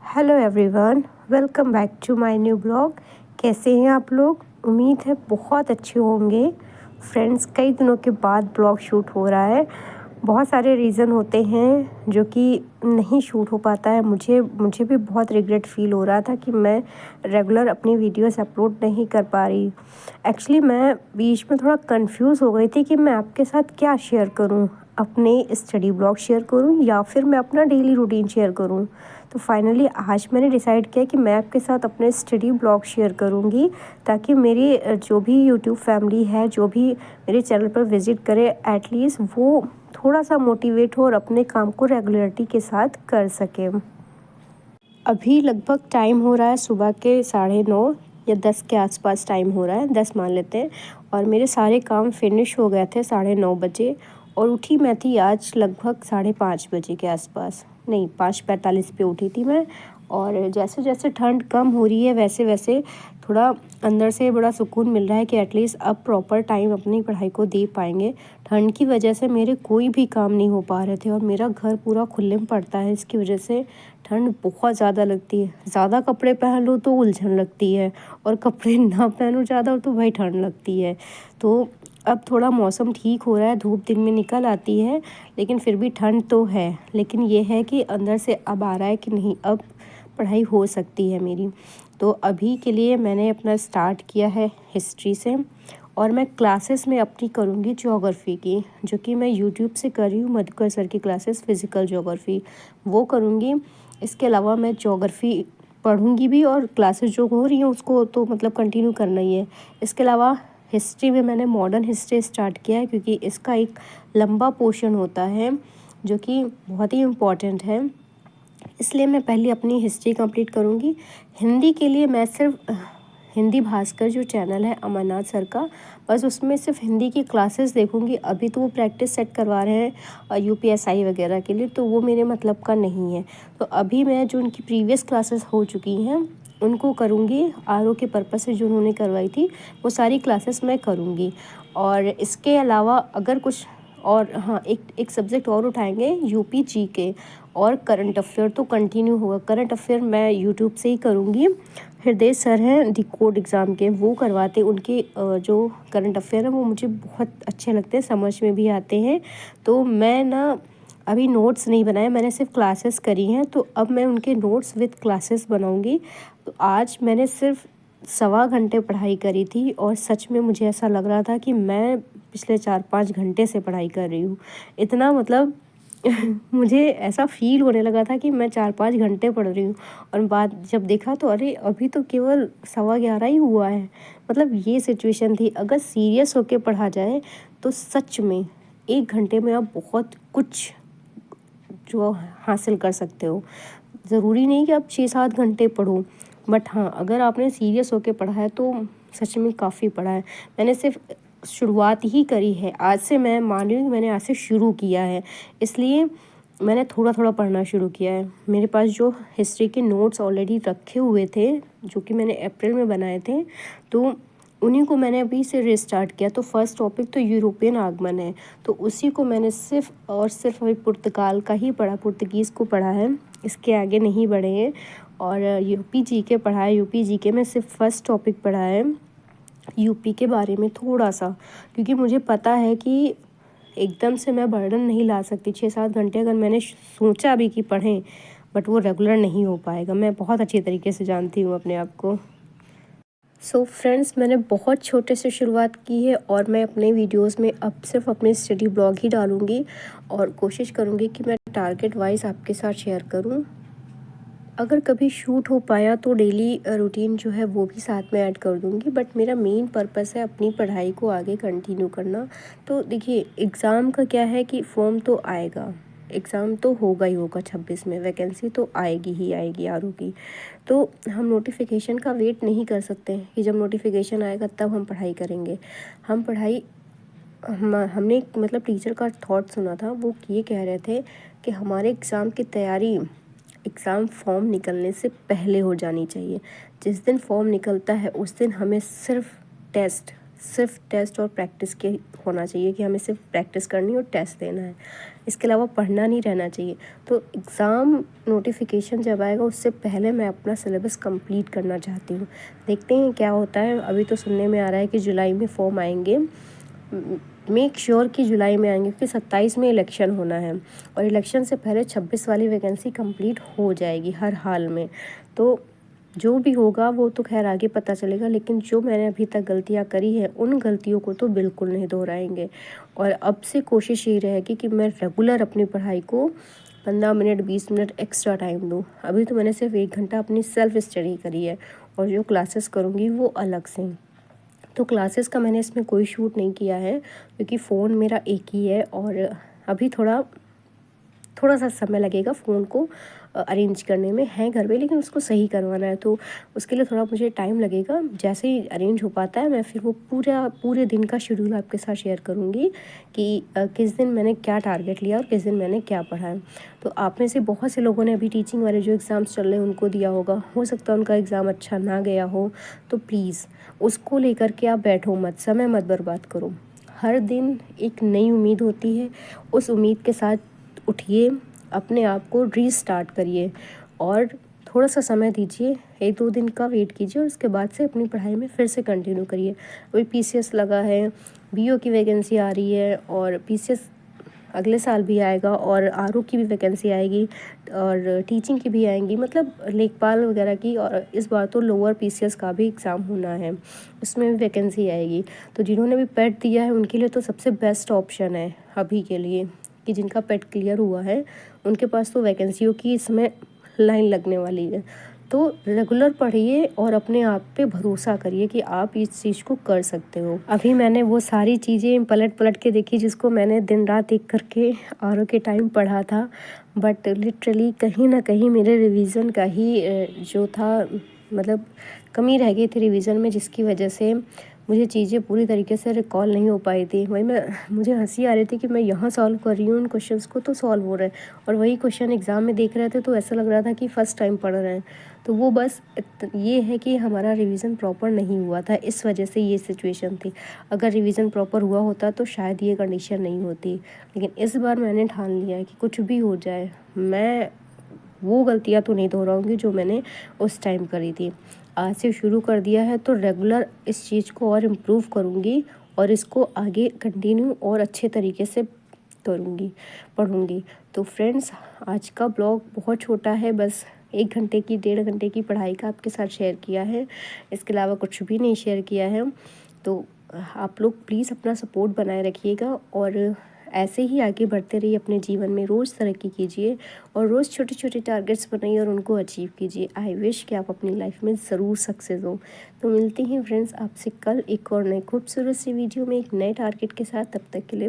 Hello everyone, welcome back to my new blog. कैसे हैं आप लोग? उम्मीद है बहुत अच्छे होंगे। फ्रेंड्स, कई दिनों के बाद ब्लॉग शूट हो रहा है। बहुत सारे रीज़न होते हैं जो कि नहीं शूट हो पाता है। मुझे भी बहुत रिग्रेट फील हो रहा था कि मैं रेगुलर अपनी वीडियोस अपलोड नहीं कर पा रही। एक्चुअली मैं बीच में थोड़ा कंफ्यूज हो गई थी कि मैं आपके साथ क्या शेयर करूं, अपने स्टडी ब्लॉग शेयर करूं या फिर मैं अपना डेली रूटीन शेयर करूं। तो फाइनली आज मैंने डिसाइड किया कि मैं आपके साथ अपने स्टडी ब्लॉग शेयर करूंगी, ताकि मेरी जो भी यूट्यूब फैमिली है, जो भी मेरे चैनल पर विज़िट करे, एटलीस्ट वो थोड़ा सा मोटिवेट हो और अपने काम को रेगुलरिटी के साथ कर सके। अभी लगभग टाइम हो रहा है सुबह के 9:30 या 10 के आसपास टाइम हो रहा है, 10 मान लेते हैं। और मेरे सारे काम फिनिश हो गए थे 9:30 बजे, और उठी मैं थी आज लगभग 5:30 बजे के आसपास, नहीं 5:45 पे उठी थी मैं। और जैसे जैसे ठंड कम हो रही है वैसे वैसे थोड़ा अंदर से बड़ा सुकून मिल रहा है कि एटलीस्ट अब प्रॉपर टाइम अपनी पढ़ाई को दे पाएंगे। ठंड की वजह से मेरे कोई भी काम नहीं हो पा रहे थे, और मेरा घर पूरा खुले में पड़ता है, इसकी वजह से ठंड बहुत ज़्यादा लगती है। ज़्यादा कपड़े पहन लो तो उलझन लगती है, और कपड़े ना पहनो ज़्यादा तो भाई ठंड लगती है। तो अब थोड़ा मौसम ठीक हो रहा है, धूप दिन में निकल आती है, लेकिन फिर भी ठंड तो है। लेकिन ये है कि अंदर से अब आ रहा है कि नहीं, अब पढ़ाई हो सकती है मेरी। तो अभी के लिए मैंने अपना स्टार्ट किया है हिस्ट्री से, और मैं क्लासेस में अपनी करूँगी ज्योग्राफी की, जो कि मैं यूट्यूब से कर रही हूँ, मधुकर सर की क्लासेस फिज़िकल ज्योग्राफी वो करूँगी। इसके अलावा मैं ज्योग्राफी पढ़ूँगी भी, और क्लासेस जो हो रही हैं उसको तो मतलब कंटिन्यू करना ही है। इसके अलावा हिस्ट्री में मैंने मॉडर्न हिस्ट्री स्टार्ट किया है, क्योंकि इसका एक लंबा पोर्शन होता है जो कि बहुत ही इम्पॉर्टेंट है। इसलिए मैं पहले अपनी हिस्ट्री कंप्लीट करूँगी। हिंदी के लिए मैं सिर्फ हिंदी भास्कर जो चैनल है अमरनाथ सर का, बस उसमें सिर्फ हिंदी की क्लासेस देखूँगी। अभी तो वो प्रैक्टिस सेट करवा रहे हैं यूपीएसआई वगैरह के लिए, तो वो मेरे मतलब का नहीं है। तो अभी मैं जो उनकी प्रीवियस क्लासेस हो चुकी हैं उनको करूँगी। आरओ के पर्पस से जो उन्होंने करवाई थी वो सारी क्लासेस मैं करूँगी। और इसके अलावा अगर कुछ और, हाँ, एक सब्जेक्ट और उठाएंगे, यूपी जीके और करंट अफेयर तो कंटिन्यू होगा। करंट अफेयर मैं यूट्यूब से ही करूँगी। हृदय सर हैं डिकोड एग्ज़ाम के, वो करवाते, उनके जो करंट अफेयर है वो मुझे बहुत अच्छे लगते हैं, समझ में भी आते हैं। तो मैं ना अभी नोट्स नहीं बनाए, मैंने सिर्फ क्लासेस करी हैं, तो अब मैं उनके नोट्स विद क्लासेस बनाऊँगी। तो आज मैंने सिर्फ 1.25 घंटे पढ़ाई करी थी, और सच में मुझे ऐसा लग रहा था कि मैं पिछले 4-5 घंटे से पढ़ाई कर रही हूँ। इतना मतलब मुझे ऐसा फ़ील होने लगा था कि मैं 4-5 घंटे पढ़ रही हूँ, और बाद जब देखा तो अरे अभी तो केवल 11:15 ही हुआ है। मतलब ये सिचुएशन थी। अगर सीरियस होके पढ़ा जाए तो सच में 1 घंटे में आप बहुत कुछ जो हासिल कर सकते हो। ज़रूरी नहीं कि आप 6-7 घंटे पढ़ो, बट हाँ, अगर आपने सीरियस होके पढ़ा है तो सच में काफ़ी पढ़ा है। मैंने सिर्फ शुरुआत ही करी है, आज से मैं मान रही हूँ कि मैंने आज से शुरू किया है, इसलिए मैंने थोड़ा थोड़ा पढ़ना शुरू किया है। मेरे पास जो हिस्ट्री के नोट्स ऑलरेडी रखे हुए थे, जो कि मैंने अप्रैल में बनाए थे, तो उन्हीं को मैंने अभी से रिस्टार्ट किया। तो फर्स्ट टॉपिक तो यूरोपियन आगमन है, तो उसी को मैंने सिर्फ और सिर्फ अभी पुर्तगाल का ही पढ़ा, पुर्तगीज़ को पढ़ा है, इसके आगे नहीं बढ़े हैं। और यूपी जीके पढ़ा है। यूपी जीके में सिर्फ फर्स्ट टॉपिक पढ़ा है यूपी के बारे में थोड़ा सा, क्योंकि मुझे पता है कि एकदम से मैं बर्डन नहीं ला सकती। 6-7 घंटे अगर मैंने सोचा भी कि पढ़ें, बट वो रेगुलर नहीं हो पाएगा। मैं बहुत अच्छी तरीके से जानती हूँ अपने आप को। सो फ्रेंड्स, मैंने बहुत छोटे से शुरुआत की है, और मैं अपने वीडियोस में अब सिर्फ अपने स्टडी ब्लॉग ही डालूँगी, और कोशिश करूँगी कि मैं टारगेट वाइज आपके साथ शेयर करूँ। अगर कभी शूट हो पाया तो डेली रूटीन जो है वो भी साथ में ऐड कर दूँगी, बट मेरा मेन पर्पस है अपनी पढ़ाई को आगे कंटिन्यू करना। तो देखिए, एग्ज़ाम का क्या है कि फॉर्म तो आएगा, एग्ज़ाम तो होगा ही होगा, 26 में वैकेंसी तो आएगी ही आएगी आरओ की। तो हम नोटिफिकेशन का वेट नहीं कर सकते हैं कि जब नोटिफिकेशन आएगा तब हम पढ़ाई करेंगे। हम पढ़ाई हमने मतलब टीचर का थॉट सुना था, वो ये कह रहे थे कि हमारे एग्ज़ाम की तैयारी एग्ज़ाम फॉर्म निकलने से पहले हो जानी चाहिए। जिस दिन फॉर्म निकलता है उस दिन हमें सिर्फ टेस्ट, सिर्फ टेस्ट और प्रैक्टिस के होना चाहिए कि हमें सिर्फ प्रैक्टिस करनी और टेस्ट देना है, इसके अलावा पढ़ना नहीं रहना चाहिए। तो एग्ज़ाम नोटिफिकेशन जब आएगा उससे पहले मैं अपना सिलेबस कंप्लीट करना चाहती हूँ। देखते हैं क्या होता है। अभी तो सुनने में आ रहा है कि जुलाई में फॉर्म आएंगे। मेक श्योर कि जुलाई में आएंगे, क्योंकि 27 में इलेक्शन होना है और इलेक्शन से पहले 26 वाली वैकेंसी कंप्लीट हो जाएगी हर हाल में। तो जो भी होगा वो तो खैर आगे पता चलेगा, लेकिन जो मैंने अभी तक गलतियां करी है उन गलतियों को तो बिल्कुल नहीं दोहराएंगे। और अब से कोशिश ये रहेगी कि मैं रेगुलर अपनी पढ़ाई को 15 मिनट 20 मिनट एक्स्ट्रा टाइम दूँ। अभी तो मैंने सिर्फ 1 घंटा अपनी सेल्फ स्टडी करी है और जो क्लासेस करूँगी वो अलग से। तो क्लासेस का मैंने इसमें कोई शूट नहीं किया है, क्योंकि फ़ोन मेरा एक ही है और अभी थोड़ा सा समय लगेगा फ़ोन को अरेंज करने में। है घर पे, लेकिन उसको सही करवाना है, तो उसके लिए थोड़ा मुझे टाइम लगेगा। जैसे ही अरेंज हो पाता है मैं फिर वो पूरे दिन का शेड्यूल आपके साथ शेयर करूँगी कि किस दिन मैंने क्या टारगेट लिया और किस दिन मैंने क्या पढ़ा है। तो आप में से बहुत से लोगों ने अभी टीचिंग वाले जो एग्ज़ाम्स चल रहे हैं उनको दिया होगा, हो सकता है उनका एग्ज़ाम अच्छा ना गया हो, तो प्लीज़ उसको लेकर के आप बैठो मत, समय मत बर्बाद करो। हर दिन एक नई उम्मीद होती है, उस उम्मीद के साथ उठिए, अपने आप को रीस्टार्ट करिए और थोड़ा सा समय दीजिए, 1-2 दिन का वेट कीजिए और उसके बाद से अपनी पढ़ाई में फिर से कंटिन्यू करिए। अभी पीसीएस लगा है, बीओ की वैकेंसी आ रही है और पीसीएस अगले साल भी आएगा और आरओ की भी वैकेंसी आएगी और टीचिंग की भी आएंगी, मतलब लेखपाल वगैरह की। और इस बार तो लोअर पीसीएस का भी एग्ज़ाम होना है, उसमें भी वैकेंसी आएगी। तो जिन्होंने भी पेट दिया है उनके लिए तो सबसे बेस्ट ऑप्शन है अभी के लिए, कि जिनका पेट क्लियर हुआ है उनके पास तो वैकेंसियों की इसमें लाइन लगने वाली है। तो रेगुलर पढ़िए और अपने आप पे भरोसा करिए कि आप इस चीज़ को कर सकते हो। अभी मैंने वो सारी चीज़ें पलट के देखी जिसको मैंने दिन रात एक करके आरओ के टाइम पढ़ा था, बट लिटरली कहीं ना कहीं मेरे रिवीजन का ही जो था, मतलब कमी रह गई थी रिवीजन में, जिसकी वजह से मुझे चीज़ें पूरी तरीके से रिकॉल नहीं हो पाई थी। वही मुझे हंसी आ रही थी कि मैं यहाँ सॉल्व कर रही हूँ उन क्वेश्चंस को तो सॉल्व हो रहे हैं और वही क्वेश्चन एग्ज़ाम में देख रहे थे तो ऐसा लग रहा था कि फ़र्स्ट टाइम पढ़ रहे हैं। तो वो बस ये है कि हमारा रिवीजन प्रॉपर नहीं हुआ था, इस वजह से ये सिचुएशन थी। अगर रिवीजन प्रॉपर हुआ होता तो शायद ये कंडीशन नहीं होती। लेकिन इस बार मैंने ठान लिया है कि कुछ भी हो जाए मैं वो गलतियाँ तो नहीं दोहराऊँगी जो मैंने उस टाइम करी थी। आज से शुरू कर दिया है तो रेगुलर इस चीज़ को और इम्प्रूव करूँगी और इसको आगे कंटिन्यू और अच्छे तरीके से करूँगी, पढ़ूँगी। तो फ्रेंड्स, आज का ब्लॉग बहुत छोटा है, बस 1 घंटे की 1.5 घंटे की पढ़ाई का आपके साथ शेयर किया है, इसके अलावा कुछ भी नहीं शेयर किया है। तो आप लोग प्लीज़ अपना सपोर्ट बनाए रखिएगा और ऐसे ही आगे बढ़ते रहिए अपने जीवन में, रोज़ तरक्की कीजिए और रोज़ छोटे छोटे टारगेट्स बनाइए और उनको अचीव कीजिए। आई विश कि आप अपनी लाइफ में ज़रूर सक्सेस हो। तो मिलते हैं फ्रेंड्स आपसे कल एक और नए खूबसूरत सी वीडियो में एक नए टारगेट के साथ। तब तक के लिए